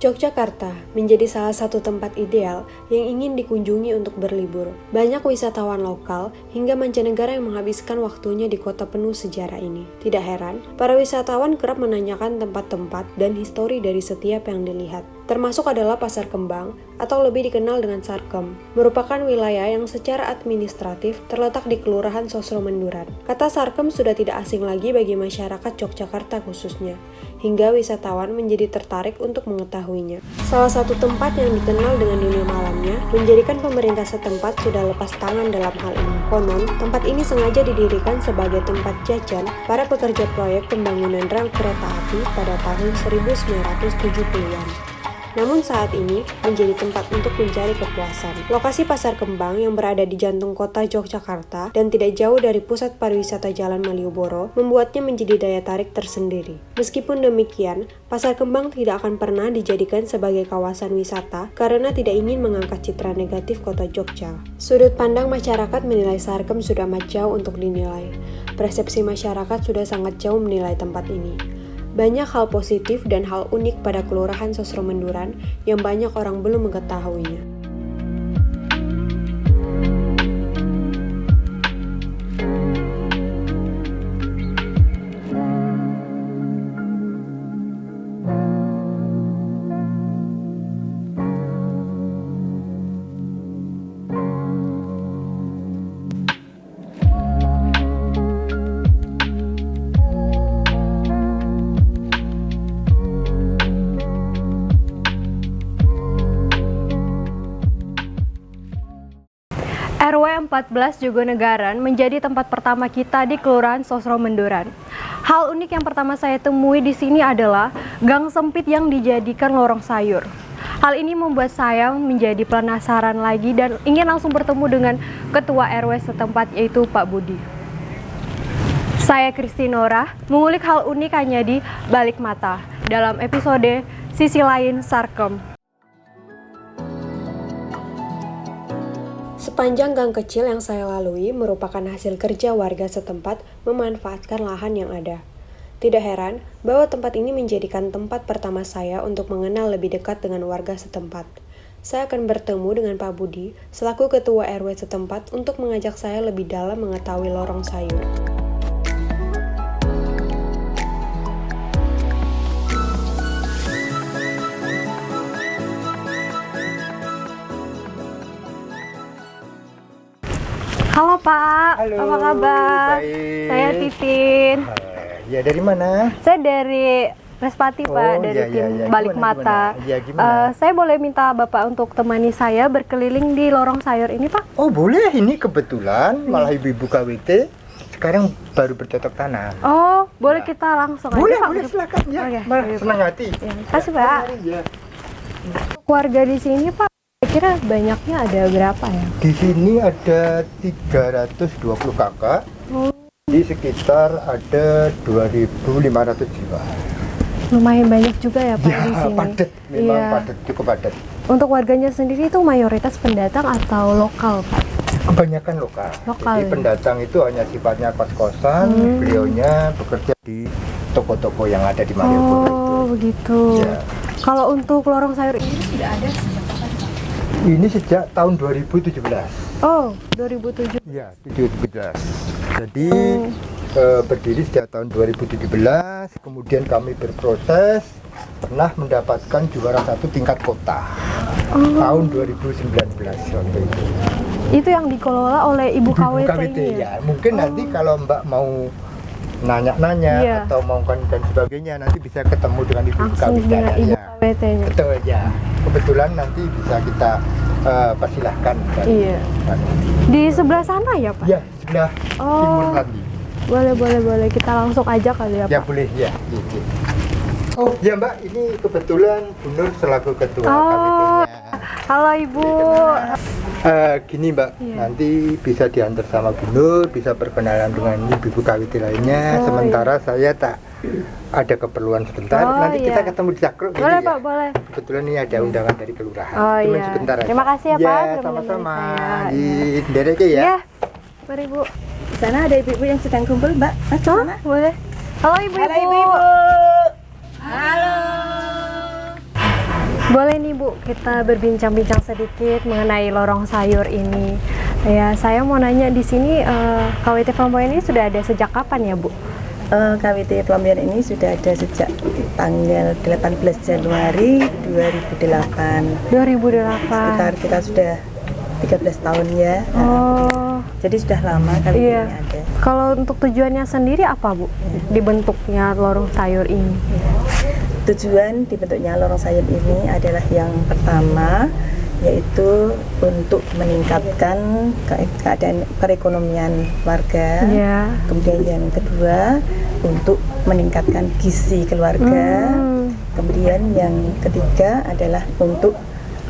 Yogyakarta menjadi salah satu tempat ideal yang ingin dikunjungi untuk berlibur. Banyak wisatawan lokal hingga mancanegara yang menghabiskan waktunya di kota penuh sejarah ini. Tidak heran, para wisatawan kerap menanyakan tempat-tempat dan histori dari setiap yang dilihat. Termasuk adalah Pasar Kembang atau lebih dikenal dengan Sarkem, merupakan wilayah yang secara administratif terletak di Kelurahan Sosro Menduran. Kata Sarkem sudah tidak asing lagi bagi masyarakat Yogyakarta khususnya, hingga wisatawan menjadi tertarik untuk mengetahuinya. Salah satu tempat yang dikenal dengan dunia malamnya menjadikan pemerintah setempat sudah lepas tangan dalam hal ini. Konon, tempat ini sengaja didirikan sebagai tempat jajan para pekerja proyek pembangunan rel kereta api pada tahun 1970-an. Namun saat ini menjadi tempat untuk mencari kepuasan. Lokasi Pasar Kembang yang berada di jantung kota Yogyakarta dan tidak jauh dari pusat pariwisata Jalan Malioboro membuatnya menjadi daya tarik tersendiri. Meskipun demikian, Pasar Kembang tidak akan pernah dijadikan sebagai kawasan wisata karena tidak ingin mengangkat citra negatif kota Jogja. Sudut pandang masyarakat menilai Sarkem sudah amat jauh untuk dinilai. Persepsi masyarakat sudah sangat jauh menilai tempat ini. Banyak hal positif dan hal unik pada Kelurahan Sosro Menduran yang banyak orang belum mengetahuinya. RW 14 Jogonegaran menjadi tempat pertama kita di Kelurahan Sosro Menduran. Hal unik yang pertama saya temui di sini adalah gang sempit yang dijadikan lorong sayur. Hal ini membuat saya menjadi penasaran lagi dan ingin langsung bertemu dengan Ketua RW setempat yaitu Pak Budi. Saya Kristinora mengulik hal unik hanya di Balik Mata dalam episode Sisi Lain Sarkem. Sepanjang gang kecil yang saya lalui merupakan hasil kerja warga setempat memanfaatkan lahan yang ada. Tidak heran bahwa tempat ini menjadikan tempat pertama saya untuk mengenal lebih dekat dengan warga setempat. Saya akan bertemu dengan Pak Budi selaku Ketua RW setempat untuk mengajak saya lebih dalam mengetahui lorong sayur. Halo Pak, halo, apa kabar? Baik. Saya Titin. Ya dari mana? Saya dari Respati Pak, dari tim Balik Mata. Ya, gimana? Saya boleh minta Bapak untuk temani saya berkeliling di lorong sayur ini Pak? Oh boleh, ini kebetulan malah ibu-ibu KWT sekarang baru bercocok tanam. Oh, boleh kita langsung Boleh, aja Pak? boleh silakan ya. Oke, Malah senang hati. Ya, terima kasih Pak. Ya. Warga di sini Pak, kira banyaknya ada berapa ya? Di sini ada 320 kakak. Di sekitar ada 2.500 jiwa. Lumayan banyak juga ya Pak Ya, di sini. padat, memang Iya. padat, cukup padat. Untuk warganya sendiri itu mayoritas pendatang atau lokal Pak? Kebanyakan lokal. Lokal, Jadi ya? pendatang itu hanya sifatnya kos-kosan, beliaunya bekerja di toko-toko yang ada di Malioboro itu. Oh, begitu. Ya. Kalau untuk lorong sayur ini sudah ada sejak kapan Pak? Ini sejak tahun 2017. Oh, 2007. Ya, 2017. Jadi berdiri sejak tahun 2017, kemudian kami berproses, pernah mendapatkan juara satu tingkat kota tahun 2019 waktu itu. Itu yang dikelola oleh Ibu KWT, ini ya. Mungkin nanti kalau Mbak mau nanya-nanya Iya. atau mau dan sebagainya nanti bisa ketemu dengan Ibu Langsung dengan Ibu KWT-nya. KWT-nya. Betul ya. Kebetulan nanti bisa kita persilahkan. Iya. Di sebelah sana ya Pak? Ya, sebelah timur lagi. Boleh. Kita langsung aja kali ya Ya Pak? boleh ya. Oh ya Mbak, ini kebetulan Bu Nur selaku ketua KWT-nya. Halo Ibu. Gini Mbak, Iya. nanti bisa diantar sama Bu Nur, bisa berkenalan dengan ibu-ibu KWT lainnya. Sementara saya tak ada keperluan sebentar. Nanti kita ketemu di Cakro. Boleh ya. Pak, boleh. Kebetulan ini ada undangan dari kelurahan. Oh Cuman iya. sebentar aja. Terima kasih ya Pak. Ya, sudah sama-sama. menemani saya. Di derek ya. Iya. Mari Bu. Di sana ada ibu-ibu yang sedang kumpul, Mbak. Mas, Oh, sana. boleh. Halo ibu-ibu. Halo ibu-ibu. Halo. Boleh nih Bu, kita berbincang-bincang sedikit mengenai lorong sayur ini. Ya, saya mau nanya di sini KWT Flamboyan ini sudah ada sejak kapan ya Bu? KWT Flamboyan ini sudah ada sejak tanggal 18 Januari 2008. 2008. Sekitar kita sudah 13 tahun ya. Oh. Jadi sudah lama KWT Iya. ini ada. Kalau untuk tujuannya sendiri apa Bu? Dibentuknya lorong sayur ini? Tujuan dibentuknya lorong sayur ini adalah yang pertama, yaitu untuk meningkatkan keadaan perekonomian warga. Ya. Kemudian yang kedua, untuk meningkatkan gizi keluarga. Kemudian yang ketiga adalah untuk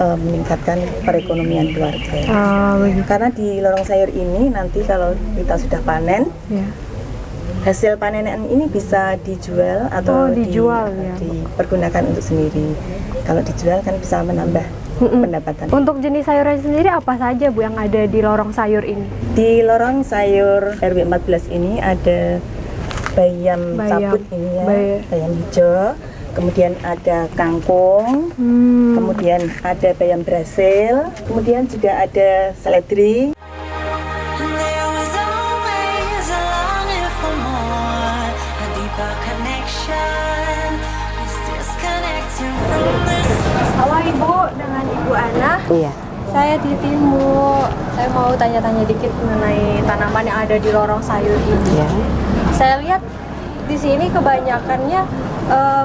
meningkatkan perekonomian keluarga. Begitu. Karena di lorong sayur ini nanti kalau kita sudah panen, Ya. hasil panenan ini bisa dijual atau dijual, ya. dipergunakan untuk sendiri. Kalau dijual kan bisa menambah pendapatan. Untuk jenis sayuran sendiri apa saja Bu yang ada di lorong sayur ini? Di lorong sayur RW 14 ini ada bayam cabut ini ya, bayam hijau. Kemudian ada kangkung, kemudian ada bayam Brasil, kemudian juga ada seledri. Halo Ibu, dengan Ibu Ana. Iya. Saya Titimu. Saya mau tanya-tanya dikit mengenai tanaman yang ada di lorong sayur ini. Ya. Saya lihat di sini kebanyakannya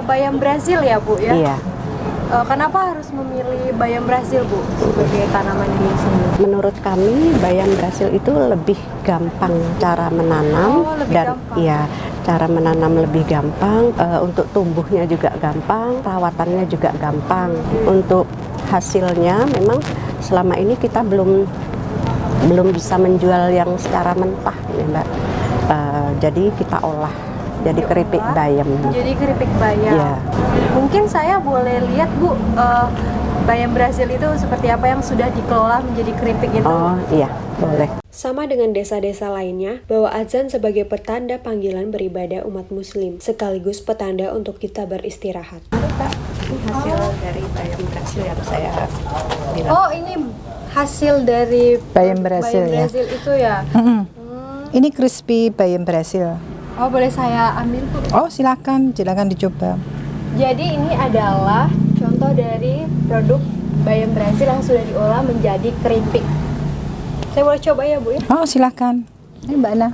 bayam Brasil ya Bu ya. Iya. Kenapa harus memilih bayam Brasil Bu sebagai tanaman di sini? Menurut kami bayam Brasil itu lebih gampang cara menanam dan gampang. iya, cara menanam lebih gampang, untuk tumbuhnya juga gampang, perawatannya juga gampang. Untuk hasilnya memang selama ini kita belum bisa menjual yang secara mentah ya Mbak. Jadi kita olah jadi keripik bayam. Jadi keripik bayam. Iya. Mungkin saya boleh lihat Bu, bayam Brasil itu seperti apa yang sudah dikelola menjadi keripik itu? Oh iya, boleh. Sama dengan desa-desa lainnya, bahwa azan sebagai pertanda panggilan beribadah umat muslim, sekaligus petanda untuk kita beristirahat. Hasil dari bayam Brasil yang saya bilang. Oh, ini hasil dari Bayam Brasil, ya. Brasil itu ya? Ini crispy bayam Brasil. Oh, boleh saya ambil Bu? Oh, silakan dicoba. Jadi ini adalah contoh dari produk bayam Brasil yang sudah diolah menjadi keripik. Saya boleh coba ya Bu ya? Oh, silakan. Ini Mbak Ana.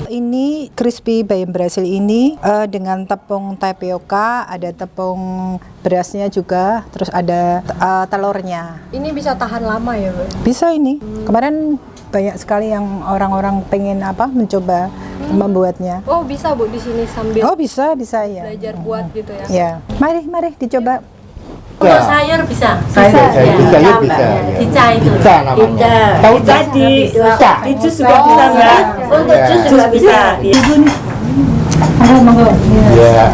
Ini crispy bayam Brasil ini dengan tepung tapioka, ada tepung berasnya juga, terus ada telurnya. Ini bisa tahan lama ya Bu? Bisa ini. Kemarin banyak sekali yang orang-orang pengen mencoba membuatnya. Oh, bisa Bu di sini sambil Oh, bisa ya. belajar buat gitu ya? Ya, mari dicoba. Untuk sayur bisa. Sayur bisa. Cica itu. Cica namanya. Tahu jadi di jus juga bisa Mbak. Untuk jus juga bisa. Monggo. Ya.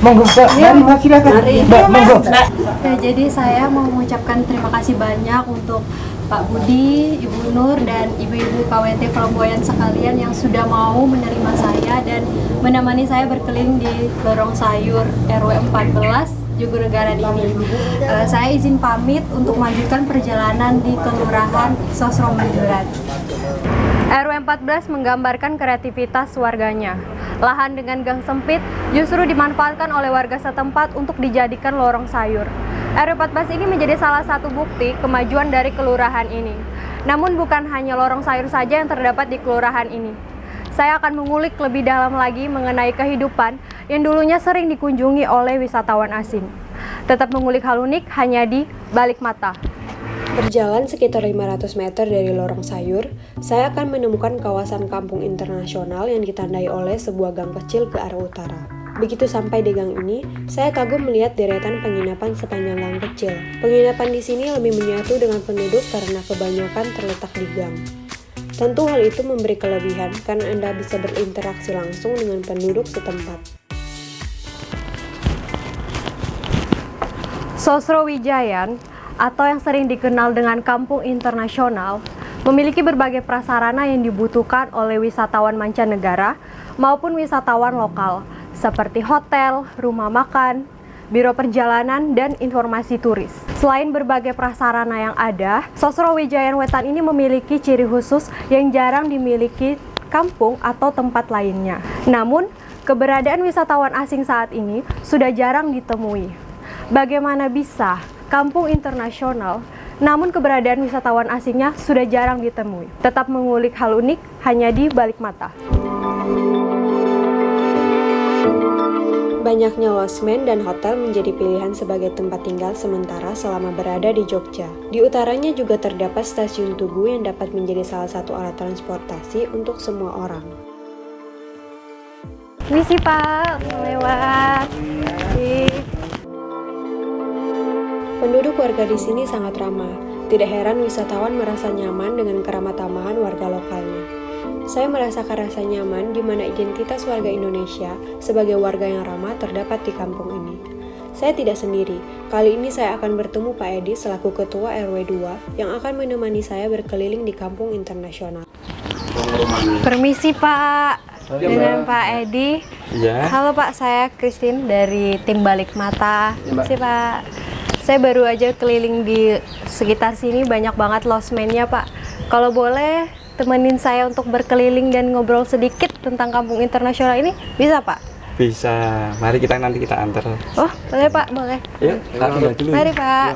Monggo, Mbak, silakan. Mbak, monggo. Ya, jadi saya mau mengucapkan terima kasih banyak untuk Pak Budi, Ibu Nur, dan ibu-ibu KWT Flamboyan sekalian yang sudah mau menerima saya dan menemani saya berkeliling di lorong sayur RW 14 Jogonegaran ini. Saya izin pamit untuk melanjutkan perjalanan di Kelurahan Sosro Menduran. RW 14 menggambarkan kreativitas warganya. Lahan dengan gang sempit justru dimanfaatkan oleh warga setempat untuk dijadikan lorong sayur. RW 14 ini menjadi salah satu bukti kemajuan dari kelurahan ini. Namun bukan hanya lorong sayur saja yang terdapat di kelurahan ini. Saya akan mengulik lebih dalam lagi mengenai kehidupan yang dulunya sering dikunjungi oleh wisatawan asing. Tetap mengulik hal unik hanya di Balik Mata. Berjalan sekitar 500 meter dari lorong sayur, saya akan menemukan kawasan kampung internasional yang ditandai oleh sebuah gang kecil ke arah utara. Begitu sampai di gang ini, saya kagum melihat deretan penginapan sepanjang gang kecil. Penginapan di sini lebih menyatu dengan penduduk karena kebanyakan terletak di gang. Tentu hal itu memberi kelebihan karena Anda bisa berinteraksi langsung dengan penduduk setempat. Sosro Wijayan, atau yang sering dikenal dengan Kampung Internasional, memiliki berbagai prasarana yang dibutuhkan oleh wisatawan mancanegara maupun wisatawan lokal, seperti hotel, rumah makan, biro perjalanan, dan informasi turis. Selain berbagai prasarana yang ada, Sosro Wijayan Wetan ini memiliki ciri khusus yang jarang dimiliki kampung atau tempat lainnya. Namun, keberadaan wisatawan asing saat ini sudah jarang ditemui. Bagaimana bisa kampung internasional, namun keberadaan wisatawan asingnya sudah jarang ditemui? Tetap mengulik hal unik hanya di Balik Mata. Banyaknya losmen dan hotel menjadi pilihan sebagai tempat tinggal sementara selama berada di Jogja. Di utaranya juga terdapat stasiun Tugu yang dapat menjadi salah satu alat transportasi untuk semua orang. Misi Pak, lewat. Penduduk warga di sini sangat ramah. Tidak heran wisatawan merasa nyaman dengan keramah tamahan warga lokalnya. Saya merasakan rasa nyaman di mana identitas warga Indonesia sebagai warga yang ramah terdapat di kampung ini. Saya tidak sendiri. Kali ini saya akan bertemu Pak Edi selaku Ketua RW 2 yang akan menemani saya berkeliling di kampung internasional. Permisi Pak, dengan Pak Edi. Ya. Halo Pak, saya Christine dari tim Balik Mata. Permisi Pak. Saya baru aja keliling di sekitar sini, banyak banget losmennya Pak. Kalau boleh temenin saya untuk berkeliling dan ngobrol sedikit tentang kampung internasional ini, bisa Pak? Bisa, mari nanti kita antar. Oh, boleh Pak, boleh. Yuk, dulu. Mari Pak.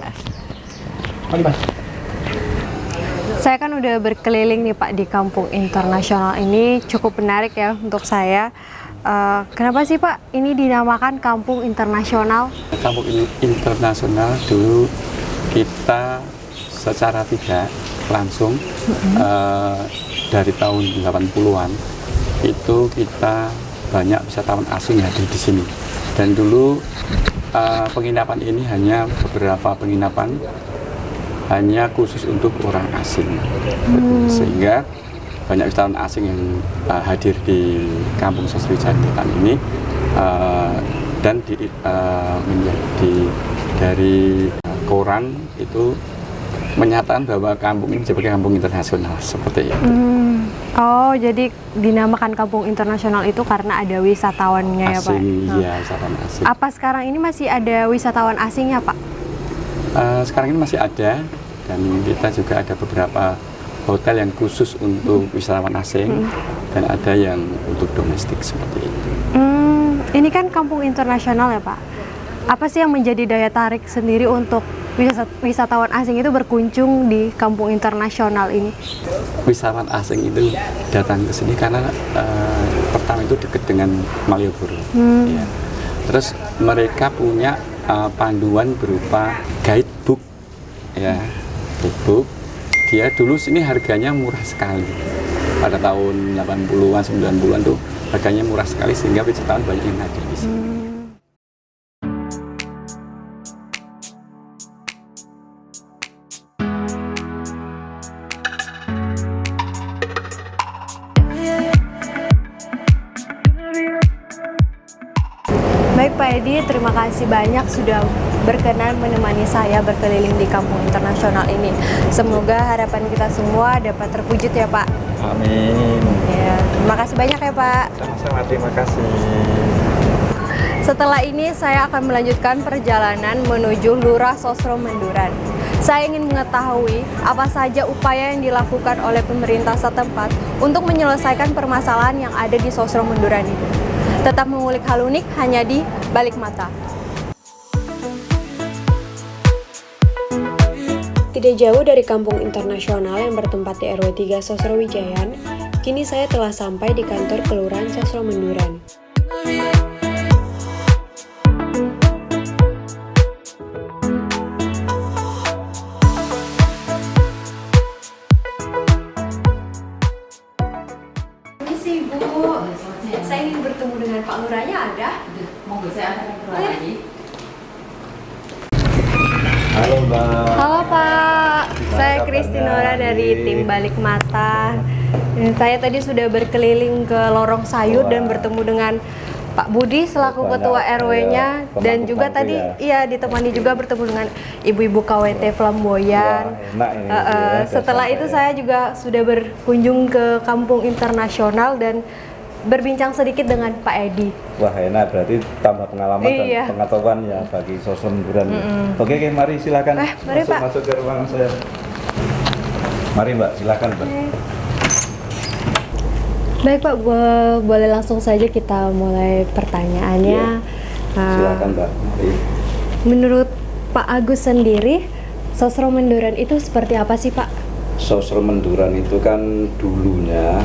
Mari Mas. Saya kan udah berkeliling nih Pak di kampung internasional ini, cukup menarik ya untuk saya. Kenapa sih Pak ini dinamakan kampung internasional? Kampung internasional dulu kita secara tidak langsung dari tahun 80-an itu kita banyak wisatawan asing yang hadir di sini. Dan dulu penginapan ini hanya beberapa penginapan hanya khusus untuk orang asing, sehingga banyak wisatawan asing yang hadir di kampung Sosro Wijayan Wetan ini dan menjadi dari koran itu menyatakan bahwa kampung ini sebagai kampung internasional seperti itu. Oh, jadi dinamakan kampung internasional itu karena ada wisatawannya ya Pak? Iya, wisatawan asing. Apa sekarang ini masih ada wisatawan asingnya Pak? Sekarang ini masih ada, dan kita juga ada beberapa hotel yang khusus untuk wisatawan asing dan ada yang untuk domestik seperti itu. Ini kan kampung internasional ya Pak. Apa sih yang menjadi daya tarik sendiri untuk wisatawan asing itu berkunjung di kampung internasional ini? Wisatawan asing itu datang ke sini karena pertama itu dekat dengan Malioboro. Ya. Terus mereka punya panduan berupa guidebook, ya, guidebook. Dia dulu sini harganya murah sekali. Pada tahun 80-an, 90-an tuh harganya murah sekali sehingga wisatawan banyak yang hadir di sini. Baik Pak Edi, terima kasih banyak sudah berkenan menemani saya berkeliling di kampung internasional ini. Semoga harapan kita semua dapat terwujud ya Pak. Amin. Ya, terima kasih banyak ya Pak. Sama-sama, terima kasih. Setelah ini saya akan melanjutkan perjalanan menuju Lurah Sosro Menduran. Saya ingin mengetahui apa saja upaya yang dilakukan oleh pemerintah setempat untuk menyelesaikan permasalahan yang ada di Sosro Menduran ini. Tetap mengulik hal unik hanya di Balik Mata. Tidak jauh dari kampung internasional yang bertempat di RW 3 Sosro Wijayan, kini saya telah sampai di kantor Kelurahan Sosro Menduran. Permisi Bu, saya ingin bertemu dengan Pak Lurahnya, ada? Monggo saya antar ke ruang lagi. Halo Mbak. Halo Pak, saya Kristinora dari tim Balik Mata. Saya tadi sudah berkeliling ke lorong sayur dan bertemu dengan Pak Budi selaku ketua RW-nya dan juga tadi iya ditemani juga bertemu dengan ibu-ibu KWT Flamboyan. Enak ini, Setelah itu saya juga sudah berkunjung ke kampung internasional dan berbincang sedikit dengan Pak Edi. Wah enak, berarti tambah pengalaman Iya. dan pengetahuan ya bagi sosok Menduran. Oke, mari silakan mari, Pak. masuk ke ruangan saya. Mari Mbak, silakan Mbak. Baik Pak, boleh langsung saja kita mulai pertanyaannya. Silakan Mbak. Mari. Menurut Pak Agus sendiri, Sosro Menduran itu seperti apa sih Pak? Sosro Menduran itu kan dulunya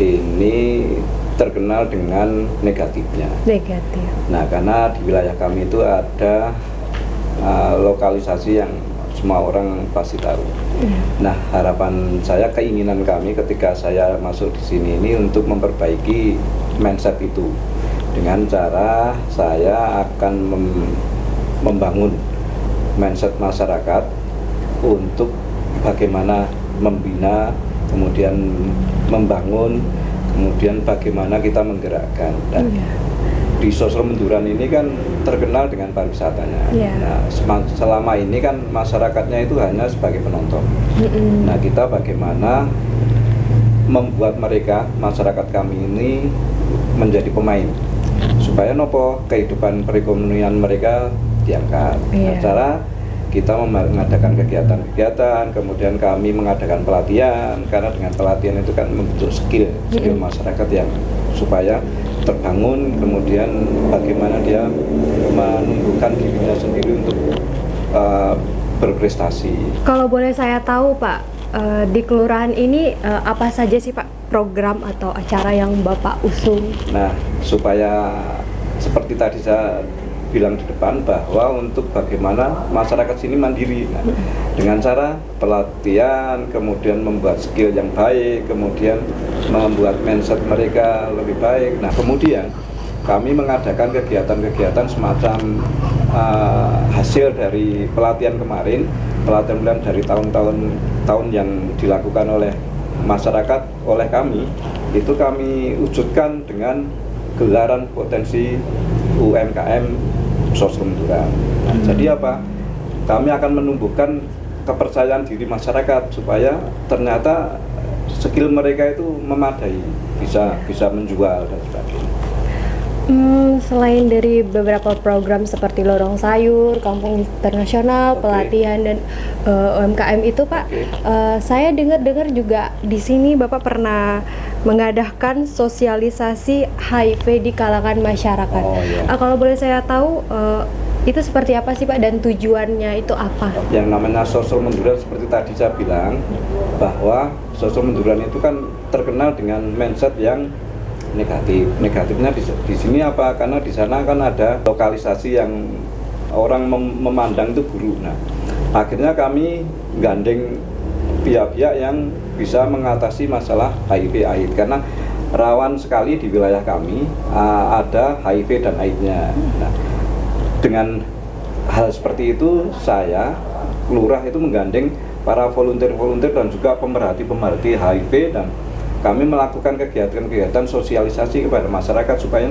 ini terkenal dengan negatifnya. Negatif. Nah, karena di wilayah kami itu ada lokalisasi yang semua orang pasti tahu. Nah, harapan saya, keinginan kami ketika saya masuk di sini ini untuk memperbaiki mindset itu dengan cara saya akan membangun mindset masyarakat untuk bagaimana membina, kemudian membangun, kemudian bagaimana kita menggerakkan. Dan di Sosro Menduran ini kan terkenal dengan pariwisatanya. Nah, selama ini kan masyarakatnya itu hanya sebagai penonton. Nah, kita bagaimana membuat mereka, masyarakat kami ini menjadi pemain, supaya nopo kehidupan perekonomian mereka diangkat. Nah, cara kita mengadakan kegiatan-kegiatan, kemudian kami mengadakan pelatihan, karena dengan pelatihan itu kan membentuk skill masyarakat yang supaya terbangun, kemudian bagaimana dia menumbuhkan dirinya sendiri untuk berprestasi. Kalau boleh saya tahu Pak, di kelurahan ini apa saja sih Pak program atau acara yang Bapak usung? Nah, supaya seperti tadi saya bilang di depan bahwa untuk bagaimana masyarakat sini mandiri, nah, dengan cara pelatihan, kemudian membuat skill yang baik, kemudian membuat mindset mereka lebih baik. Nah, kemudian kami mengadakan kegiatan-kegiatan semacam hasil dari pelatihan kemarin, pelatihan dari tahun yang dilakukan oleh masyarakat, oleh kami, itu kami wujudkan dengan gelaran potensi UMKM Sosro Menduran. Nah, jadi apa? Kami akan menumbuhkan kepercayaan diri masyarakat supaya ternyata skill mereka itu memadai, bisa menjual dan sebagainya. Selain dari beberapa program seperti Lorong Sayur, Kampung Internasional, pelatihan dan UMKM itu Pak, saya dengar juga di sini Bapak pernah mengadakan sosialisasi HIV di kalangan masyarakat. Kalau boleh saya tahu itu seperti apa sih Pak dan tujuannya itu apa? Yang namanya Sosro Menduran seperti tadi saya bilang bahwa Sosro Menduran itu kan terkenal dengan mindset yang negatif. Negatifnya di sini apa? Karena di sana kan ada lokalisasi yang orang memandang itu buruk. Nah, akhirnya kami gandeng pihak-pihak yang bisa mengatasi masalah HIV/AIDS karena rawan sekali di wilayah kami ada HIV dan AIDS-nya. Nah, dengan hal seperti itu saya, lurah itu menggandeng para volunteer-volunteer dan juga pemerhati-pemerhati HIV, dan kami melakukan kegiatan-kegiatan sosialisasi kepada masyarakat supaya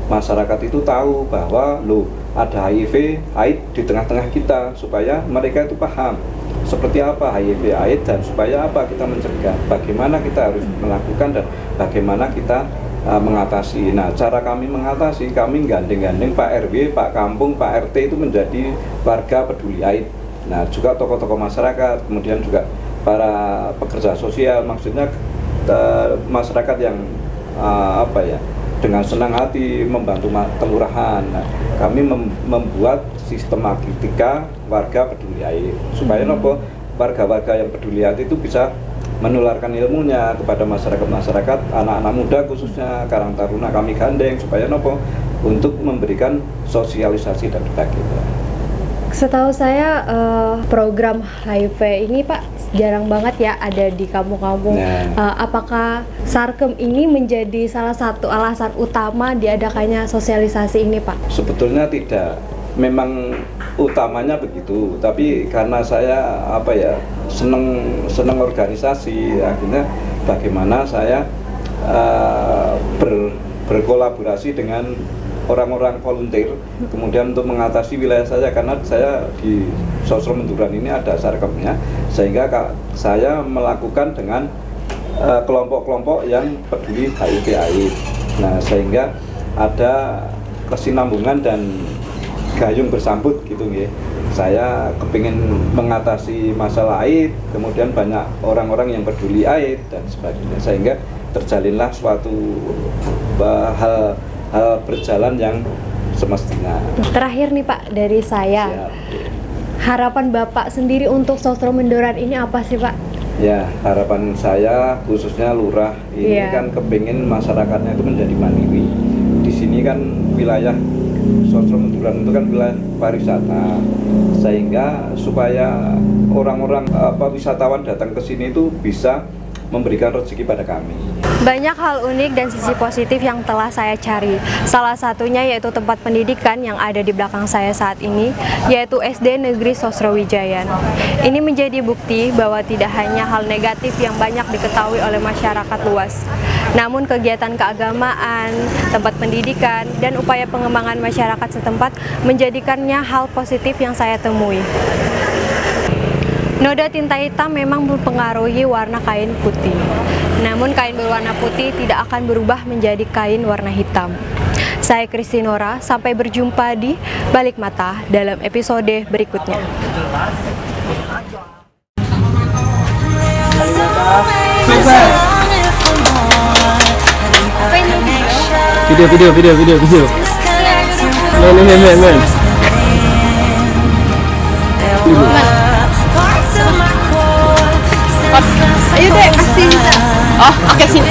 masyarakat itu tahu bahwa ada HIV, AIDS di tengah-tengah kita, supaya mereka itu paham seperti apa HIV, AIDS, dan supaya apa kita mencegah, bagaimana kita harus melakukan dan bagaimana kita mengatasi. Nah, cara kami mengatasi, kami gandeng-gandeng Pak RW, Pak Kampung, Pak RT itu menjadi warga peduli AIDS. Nah, juga tokoh-tokoh masyarakat, kemudian juga para pekerja sosial, maksudnya masyarakat yang dengan senang hati membantu kelurahan. Nah, kami membuat sistematika warga peduli AIDS supaya warga-warga yang peduli AIDS itu bisa menularkan ilmunya kepada masyarakat, anak-anak muda khususnya, Karang Taruna kami gandeng supaya untuk memberikan sosialisasi dan berbagi. Setahu saya program HIV ini Pak jarang banget ya ada di kampung-kampung. Apakah Sarkem ini menjadi salah satu alasan utama diadakannya sosialisasi ini Pak? Sebetulnya tidak, memang utamanya begitu, tapi karena saya seneng organisasi, akhirnya bagaimana saya berkolaborasi dengan orang-orang volunteer, kemudian untuk mengatasi wilayah saya, karena saya di Sosro Menduran ini ada Sarkemnya, sehingga saya melakukan dengan kelompok-kelompok yang peduli HIV/AIDS. Nah, sehingga ada kesinambungan dan gayung bersambut gitu nggih. Saya kepingin mengatasi masalah AIDS, kemudian banyak orang-orang yang peduli AIDS dan sebagainya, sehingga terjalinlah suatu hal berjalan yang semestinya. Terakhir nih Pak dari saya. Siap. Harapan Bapak sendiri untuk Sosro Mendoran ini apa sih Pak? Ya, harapan saya khususnya lurah ini kan kepingin masyarakatnya itu menjadi mandiri. Di sini kan wilayah Sosro Mendoran itu kan wilayah pariwisata, sehingga supaya orang-orang wisatawan datang ke sini itu bisa memberikan rezeki pada kami. Banyak hal unik dan sisi positif yang telah saya cari. Salah satunya yaitu tempat pendidikan yang ada di belakang saya saat ini, yaitu SD Negeri Sosrowijayan. Ini menjadi bukti bahwa tidak hanya hal negatif yang banyak diketahui oleh masyarakat luas, namun kegiatan keagamaan, tempat pendidikan, dan upaya pengembangan masyarakat setempat menjadikannya hal positif yang saya temui. Noda tinta hitam memang mempengaruhi warna kain putih. Namun kain berwarna putih tidak akan berubah menjadi kain warna hitam. Saya Kristinora, sampai berjumpa di Balik Mata dalam episode berikutnya. Video. Men. Ayo deh, kasih. Oh, oke sini.